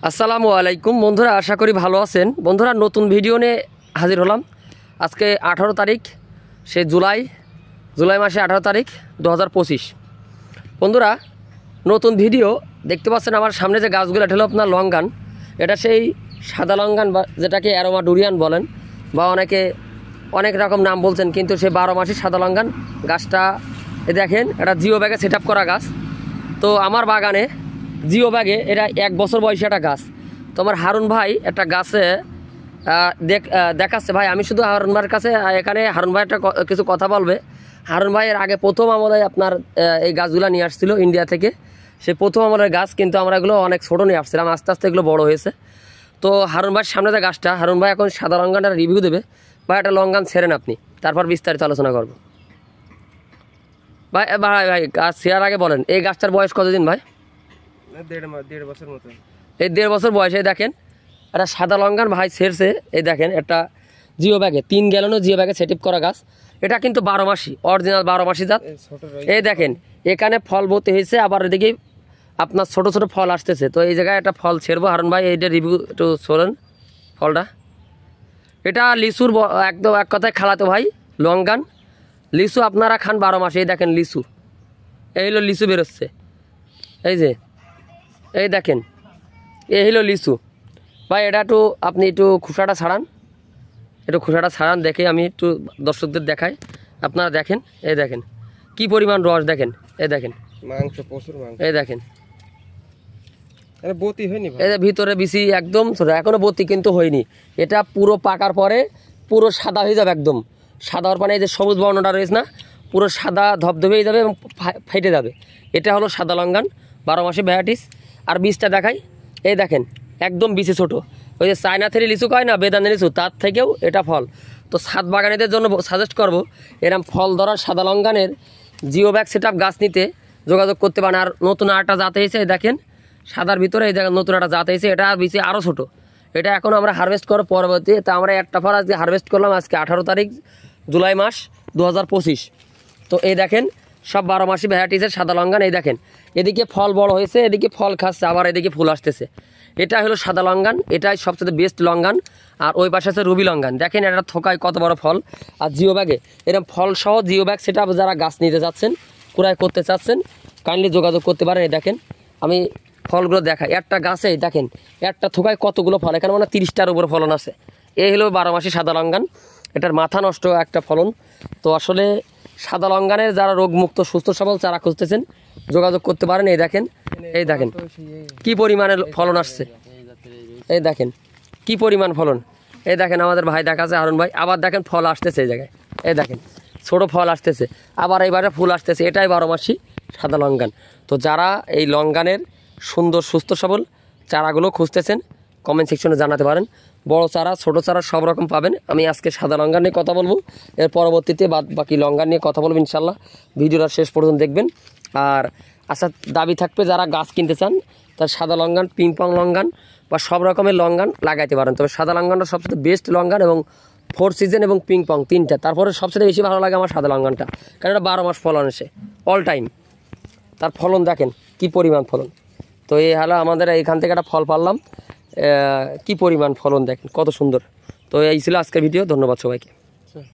আসসালামু আলাইকুম বন্ধুরা, আশা করি ভালো আছেন। বন্ধুরা, নতুন ভিডিও নিয়ে হাজির হলাম। আজকে 18 তারিখ, সে জুলাই মাসে 18 তারিখ 2025। বন্ধুরা, নতুন ভিডিও দেখতে পাচ্ছেন আমার সামনে যে গাছগুলো, এটা হলো আপনার লঙ্গান। এটা সেই সাদা লঙ্গান বা যেটাকে অ্যারোমা ডুরিয়ান বলেন, বা অনেকে অনেক রকম নাম বলছেন, কিন্তু সে 12 মাসি সাদা লঙ্গান গাছটা। দেখেন, এটা জিও ব্যাগে সেট আপ করা গাছ। তো আমার বাগানে জিও ব্যাগে এটা 1 বছর বয়সী একটা গাছ। তো আমার হারুন ভাই একটা গাছে দেখাচ্ছে। ভাই, আমি শুধু হারুন ভাইয়ের কাছে এখানে হারুন ভাই একটা কিছু কথা বলবে। হারুন ভাইয়ের আগে প্রথম আমলে আপনার এই গাছগুলো নিয়ে আসছিল ইন্ডিয়া থেকে। সে প্রথম আমলের গাছ, কিন্তু আমরা এগুলো অনেক ছোটো নিয়ে আসছিলাম, আস্তে আস্তে এগুলো বড় হয়েছে। তো হারুন ভাইয়ের সামনে যে গাছটা, হারুন ভাই এখন সাদা লঙ্গানটা রিভিউ দেবে। ভাই, একটা লঙ্গান ছেড়েন আপনি, তারপর বিস্তারিত আলোচনা করব। ভাই ভাই ভাই গাছ ছেড়ার আগে বলেন, এই গাছটার বয়স কতদিন ভাই? 1.5 বছর মতো। এই 1.5 বছর বয়সে দেখেন একটা সাদা লঙ্গান ভাই ছেড়ছে। এই দেখেন, একটা জিও ব্যাগে 3 গ্যালনও জিও ব্যাগে সেটিভ করা গাছ। এটা কিন্তু 12 মাসি, অরিজিনাল 12 মাসি জাত। এই দেখেন, এখানে ফল ভর্তি হয়েছে, আবার এদিকে আপনার ছোট ছোট ফল আসতেছে। তো এই জায়গায় একটা ফল ছেড়বো। হারুন ভাই, এইটা রিভিউ একটু শোনেন ফলটা। এটা লিচুর একদম এক কথায় খালাতো ভাই লঙ্গান। লিচু আপনারা খান 12 মাসে। এই দেখেন লিচু, এই হলো লিচু বেরোচ্ছে। এই যে এই দেখেন, এই হলো লিচু। ভাই, এটা একটু আপনি একটু খোসাটা ছাড়ান, দেখে আমি একটু দর্শকদের দেখাই। আপনারা দেখেন, এই দেখেন কি পরিমাণ রস, দেখেন এই দেখেন মাংস, প্রচুর মাংস। এই দেখেন, বতি হয়নি ভাই, এই ভিতরে বিচি একদম ছোট, এখনো বতি কিন্তু হয়নি। এটা পুরো পাকার পরে পুরো সাদা হয়ে যাবে, একদম সাদা হওয়ার পরে এই যে সবুজ বর্ণটা রয়েছে না, পুরো সাদা ধবধবে হয়ে যাবে এবং ফেটে যাবে। এটা হলো সাদা লঙ্গান 12 মাসে ভ্যারাইটিস। আর বীজটা দেখাই, এই দেখেন একদম বিচি ছোট। ওই যে চায়না থেরি লিচু কয় না, বেদানা লিচু, তার থেকেও এটা ফল। তো ছাদ বাগানীদের জন্য সাজেস্ট করব, এরম ফল ধরার সাদা লঙ্গানের জিও ব্যাগ সেট আপ গাছ নিতে যোগাযোগ করতে পারেন। আর নতুন আরেকটা জাত হয়েছে, দেখেন সাদার ভিতরে এই দেখেন নতুন একটা জাত হয়েছে। এটা বিচি আরও ছোটো। এটা এখন আমরা হারভেস্ট করার পরবর্তী, তা আমরা একটা ফল আজকে হারভেস্ট করলাম, আজকে 18 তারিখ জুলাই মাস 2025। তো এই দেখেন সব 12 মাসি ভ্যারাইটিসের সাদা লঙ্গান। এই দেখেন, এদিকে ফল বড় হয়েছে, এদিকে ফল খাচ্ছে, আবার এদিকে ফুল আসতেছে। এটা হলো সাদা লঙ্গান, এটাই সবচেয়ে বেস্ট লঙ্গান। আর ওই পাশে আছে রুবি লঙ্গান। দেখেন এটা থোকায় কত বড় ফল। আর জিও ব্যাগে এরকম ফল সহ জিও ব্যাগ সেটা যারা গাছ নিতে চাচ্ছেন, ক্রয় করতে চাচ্ছেন, কাইন্ডলি যোগাযোগ করতে পারেন। এই দেখেন আমি ফলগুলো দেখাই। একটা গাছে দেখেন একটা থোকায় কতগুলো ফল, এখানে মানে 30টার উপরে ফলন আছে। এই হলো 12 মাসি সাদা লঙ্গান। এটার মাথা নষ্ট একটা ফলন। তো আসলে সাদা লঙ্গানের যারা রোগমুক্ত সুস্থ সবল চারা খুঁজতেছেন, যোগাযোগ করতে পারেন। এই দেখেন, এই দেখেন কি পরিমাণে ফলন আসছে, এই দেখেন কি পরিমাণ ফলন। এই দেখেন আমাদের ভাই দেখাচ্ছে হারুন ভাই, আবার দেখেন ফল আসতেছে এই জায়গায়। এই দেখেন ছোটো ফল আসতেছে, আবার এইবারে ফুল আসতেছে। এটাই 12 মাসি সাদা লঙ্গান। তো যারা এই লঙ্গানের সুন্দর সুস্থ সবল চারাগুলো খুঁজতেছেন, কমেন্ট সেকশনে জানাতে পারেন। বড় চারা ছোট চারা সব রকম পাবেন। আমি আজকে সাদা লঙ্গান নিয়ে কথা বলবো, এর পরবর্তীতে বাকি লঙ্গান নিয়ে কথা বলবো ইনশাল্লাহ। ভিডিওটা শেষ পর্যন্ত দেখবেন। আর আচ্ছা, দাবি থাকবে যারা গাছ কিনতে চান, তার সাদা লঙ্গান, পিংপং লঙ্গান বা সব রকমের লঙ্গান লাগাইতে পারেন। তবে সাদা লঙ্গানটা সবচেয়ে বেস্ট লঙ্গান, এবং 4 সিজন এবং পিংপং 3টা। তারপরে সবচেয়ে বেশি ভালো লাগে আমার সাদা লঙ্গানটা, কারণ এটা 12 মাস ফলন আসে অল টাইম। তার ফলন দেখেন কি পরিমাণ ফলন। তো এই হলো আমাদের এইখান থেকে একটা ফল পারলাম, কি পরিমাণ ফলন দেখেন কত সুন্দর। তো এই ছিল আজকের ভিডিও। ধন্যবাদ সবাইকে।